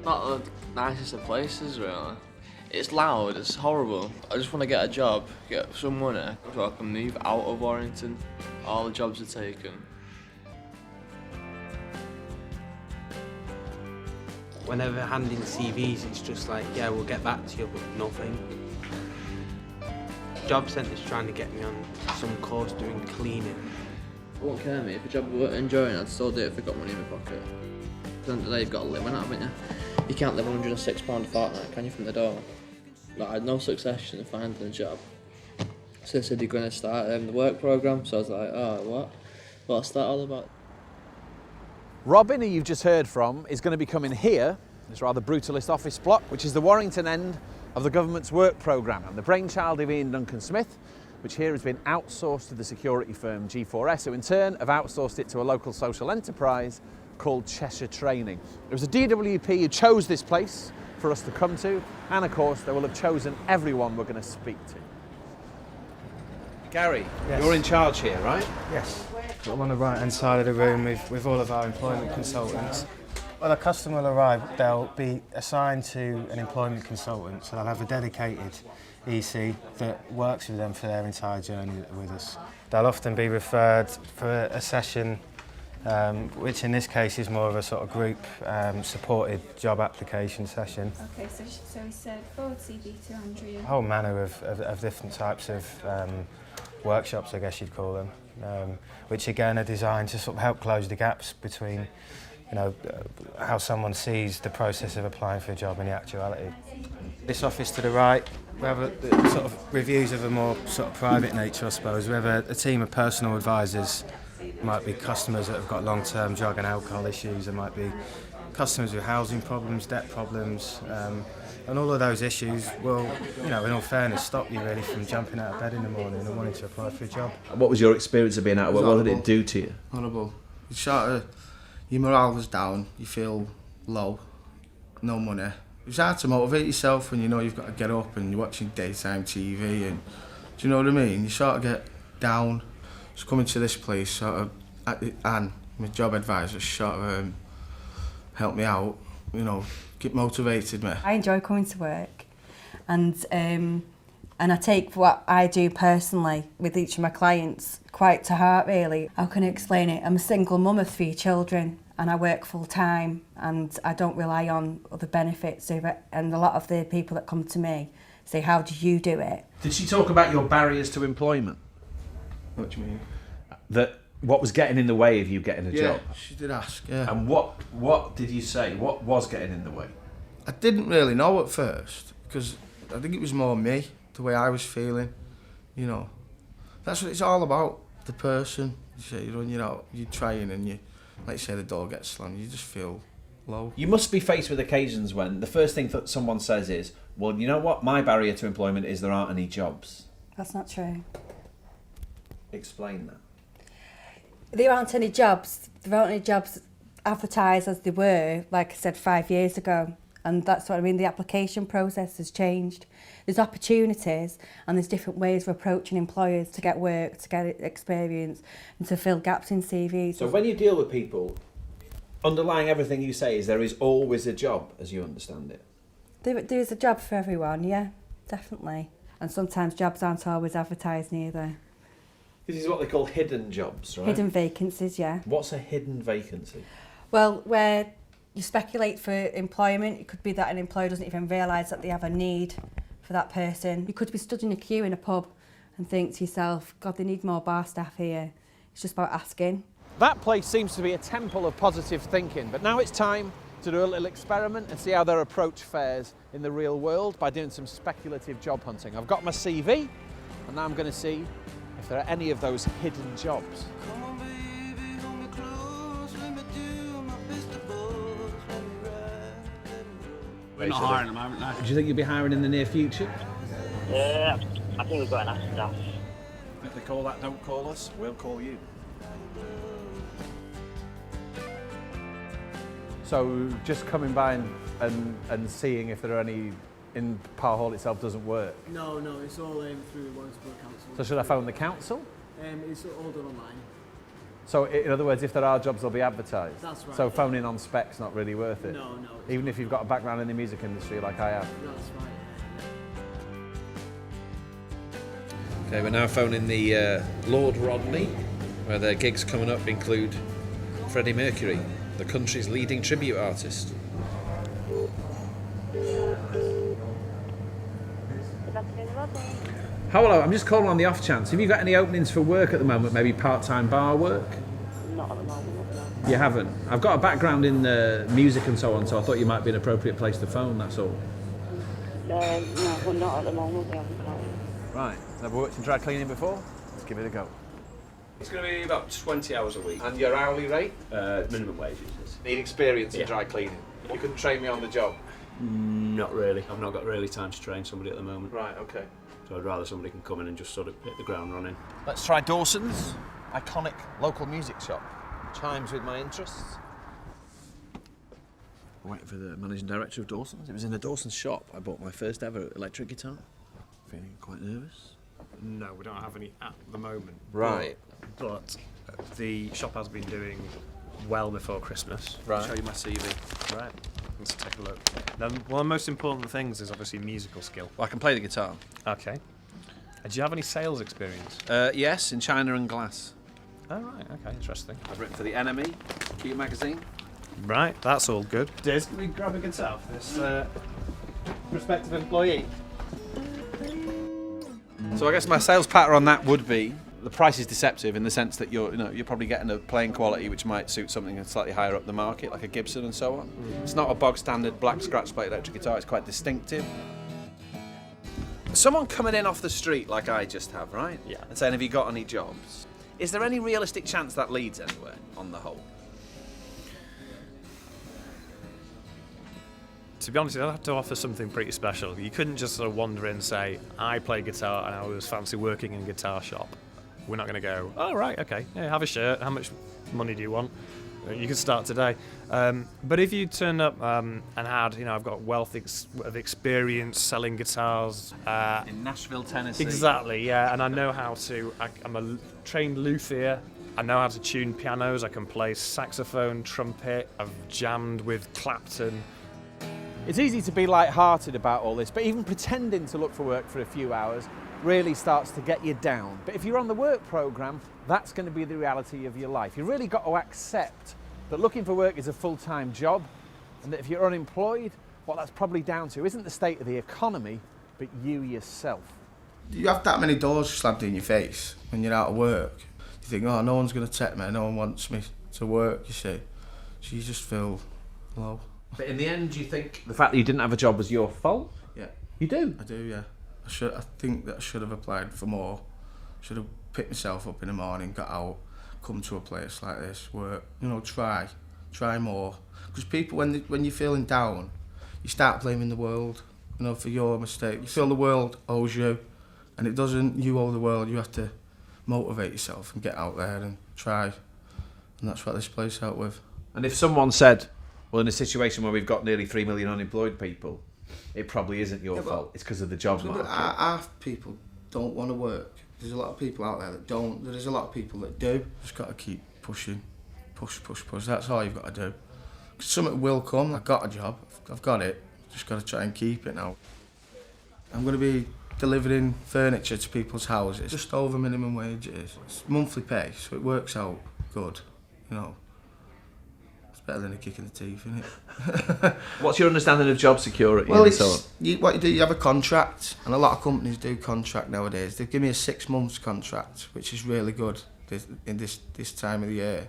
Not the nicest of places, really. It's loud, it's horrible. I just want to get a job, get some money, so I can move out of Warrington. All the jobs are taken. Whenever handing CVs, it's just like, yeah, we'll get back to you, but nothing. Job centre's trying to get me on some course doing cleaning. It won't care me. If a job we're enjoying, I'd still do it if I got money in my pocket. At the end of the day, you've got to live on it, haven't you? You can't live on £106 a fortnight, can you, from the door? Like, I had no success in finding a job. So they said you're going to start the work programme, so I was like, oh, what? What's that all about? Robin, who you've just heard from, is going to be coming here, this rather brutalist office block, which is the Warrington end of the government's work programme, and the brainchild of Ian Duncan Smith, which here has been outsourced to the security firm G4S, who in turn have outsourced it to a local social enterprise called Cheshire Training. It was the DWP who chose this place for us to come to, and of course they will have chosen everyone we're going to speak to. Gary, yes. You're in charge here, right? Yes. I'm on the right hand side of the room with all of our employment consultants. When a customer will arrive, they'll be assigned to an employment consultant, so they'll have a dedicated EC that works with them for their entire journey with us. They'll often be referred for a session, which in this case is more of a sort of group supported job application session. Okay, so we said forward CV to Andrea. A whole manner of different types of workshops, I guess you'd call them, which again are designed to sort of help close the gaps between, you know, how someone sees the process of applying for a job and the actuality. This office to the right, we have sort of reviews of a more sort of private nature, I suppose. We have a team of personal advisors. It might be customers that have got long-term drug and alcohol issues. There might be customers with housing problems, debt problems, and all of those issues will, you know, in all fairness, stop you really from jumping out of bed in the morning and wanting to apply for a job. What was your experience of being out of work? What did it do to you? Horrible. You sort of, your morale was down, you feel low, no money. It's hard to motivate yourself when you know you've got to get up and you're watching daytime TV, and do you know what I mean? You sort of get down. Just coming to this place, sort of, and my job advisor sort of helped me out, you know, motivated me. I enjoy coming to work, and I take what I do personally with each of my clients quite to heart, really. How can I explain it? I'm a single mum of 3 children, and I work full time, and I don't rely on other benefits. And a lot of the people that come to me say, how do you do it? Did she talk about your barriers to employment? What do you mean? What was getting in the way of you getting a job? Yeah, she did ask, yeah. And what did you say? What was getting in the way? I didn't really know at first, because I think it was more me, the way I was feeling, you know. That's what it's all about, the person. You're trying and you, like you say, the door gets slammed, you just feel low. You must be faced with occasions when the first thing that someone says is, well, you know what, my barrier to employment is there aren't any jobs. That's not true. Explain that. There aren't any jobs. There aren't any jobs advertised as they were, like I said, 5 years ago. And that's what I mean, the application process has changed. There's opportunities and there's different ways of approaching employers to get work, to get experience and to fill gaps in CVs. So when you deal with people, underlying everything you say is there is always a job, as you understand it. There is a job for everyone, yeah, definitely. And sometimes jobs aren't always advertised neither. This is what they call hidden jobs, right? Hidden vacancies, yeah. What's a hidden vacancy? Well, where you speculate for employment, it could be that an employer doesn't even realise that they have a need for that person. You could be stood in a queue in a pub and think to yourself, God, they need more bar staff here. It's just about asking. That place seems to be a temple of positive thinking, but now it's time to do a little experiment and see how their approach fares in the real world by doing some speculative job hunting. I've got my CV, and now I'm going to see if there are any of those hidden jobs. We're not hiring at the moment, no. Do you think you'll be hiring in the near future? Yeah, I think we've got enough staff. If they call that, don't call us, we'll call you. So just coming by and seeing if there are any in Power Hall itself doesn't work? No, it's all through Warrington Council. So should I phone the council? It's all done online. So in other words, if there are jobs, they'll be advertised. That's right. So phoning on spec's not really worth it. No. Even if you've got a background in the music industry like I have. That's right. Okay, we're now phoning the Lord Rodney, where their gigs coming up include Freddie Mercury, the country's leading tribute artist. Hello, I'm just calling on the off chance. Have you got any openings for work at the moment, maybe part-time bar work? Not at the moment, no. You haven't? I've got a background in music and so on, so I thought you might be an appropriate place to phone, that's all. No, well, not at the moment, we haven't got it. Right, ever worked in dry cleaning before? Let's give it a go. It's going to be about 20 hours a week. And your hourly rate? Minimum wage is. Need experience in Yeah. dry cleaning. You couldn't train me on the job? Not really. I've not got really time to train somebody at the moment. Right, okay. So I'd rather somebody can come in and just sort of hit the ground running. Let's try Dawson's, iconic local music shop. Chimes with my interests. I'm waiting for the managing director of Dawson's. It was in the Dawson's shop I bought my first ever electric guitar. Feeling quite nervous. No, we don't have any at the moment. Right. But the shop has been doing well before Christmas. Right. I'll show you my CV. Right. Let's take a look. Now, one of the most important things is obviously musical skill. Well, I can play the guitar. Okay. Do you have any sales experience? Yes, in China and glass. Oh, right. Okay, interesting. I've written for the Enemy, Q magazine. Right, that's all good. Des, can we grab a guitar for this prospective employee? So I guess my sales pattern on that would be the price is deceptive in the sense that you're probably getting a playing quality which might suit something slightly higher up the market, like a Gibson and so on. It's not a bog standard black scratch plate electric guitar, it's quite distinctive. Someone coming in off the street like I just have, right? Yeah. And saying, have you got any jobs? Is there any realistic chance that leads anywhere on the whole? To be honest, I'd have to offer something pretty special. You couldn't just sort of wander in and say, I play guitar and I was fancy working in a guitar shop. We're not going to go, oh, right, okay, yeah, have a shirt. How much money do you want? You can start today. But if you turn up and had, I've got wealth of experience selling guitars. In Nashville, Tennessee. Exactly, yeah. And I know how to, I'm a trained luthier. I know how to tune pianos. I can play saxophone, trumpet. I've jammed with Clapton. It's easy to be light-hearted about all this, but even pretending to look for work for a few hours really starts to get you down. But if you're on the work programme, that's going to be the reality of your life. You've really got to accept that looking for work is a full-time job, and that if you're unemployed, what that's probably down to isn't the state of the economy, but you yourself. You have that many doors slammed in your face when you're out of work. You think, oh, no one's going to take me, no one wants me to work, you see. So you just feel low. But in the end, do you think the fact that you didn't have a job was your fault? Yeah. You do? I do, yeah. I think that I should have applied for more. Should have picked myself up in the morning, got out, come to a place like this, work, try more. Because people, when you're feeling down, you start blaming the world, for your mistake. You feel the world owes you, and it doesn't. You owe the world. You have to motivate yourself and get out there and try. And that's what this place out with. And if someone said, well, in a situation where we've got nearly 3 million unemployed people, it probably isn't your fault. It's because of the jobs market. Half people don't want to work. There's a lot of people out there that don't. There's a lot of people that do. Just got to keep pushing. Push. That's all you've got to do. Something will come. I've got a job. I've got it. Just got to try and keep it now. I'm going to be delivering furniture to people's houses. Just over minimum wage it is. It's monthly pay, so it works out good, It's better than a kick in the teeth, isn't it? What's your understanding of job security? Well, and so on? What you do, you have a contract, and a lot of companies do contract nowadays. They give me a 6 months contract, which is really good in this time of the year.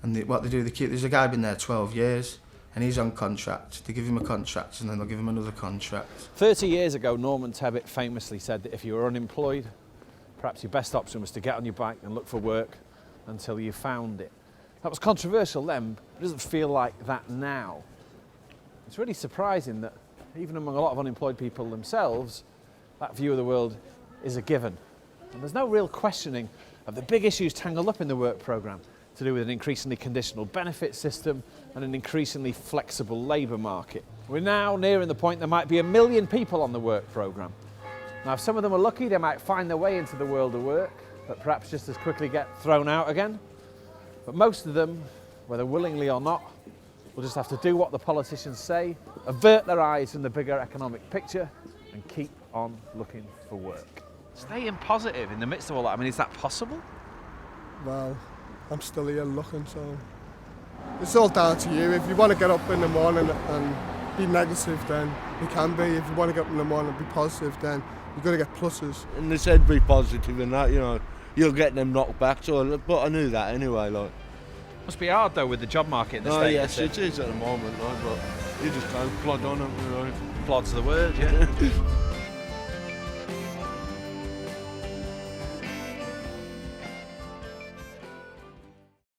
And what they do, there's a guy been there 12 years, and he's on contract. They give him a contract, and then they'll give him another contract. 30 years ago, Norman Tebbit famously said that if you were unemployed, perhaps your best option was to get on your bike and look for work until you found it. That was controversial then, but it doesn't feel like that now. It's really surprising that even among a lot of unemployed people themselves, that view of the world is a given. And there's no real questioning of the big issues tangled up in the work programme to do with an increasingly conditional benefit system and an increasingly flexible labour market. We're now nearing the point there might be 1 million people on the work programme. Now, if some of them are lucky, they might find their way into the world of work, but perhaps just as quickly get thrown out again. But most of them, whether willingly or not, will just have to do what the politicians say, avert their eyes from the bigger economic picture, and keep on looking for work. Staying positive in the midst of all that, I mean, is that possible? Well, I'm still here looking, so it's all down to you. If you want to get up in the morning and be negative, then you can be. If you want to get up in the morning and be positive, then you've got to get pluses. And they said be positive and that, you know, you'll get them knocked back, so, but I knew that anyway, like. Must be hard though with the job market in the state. Yes, it is at the moment, like, but you just can't plod on, you know. Plod's the word, yeah.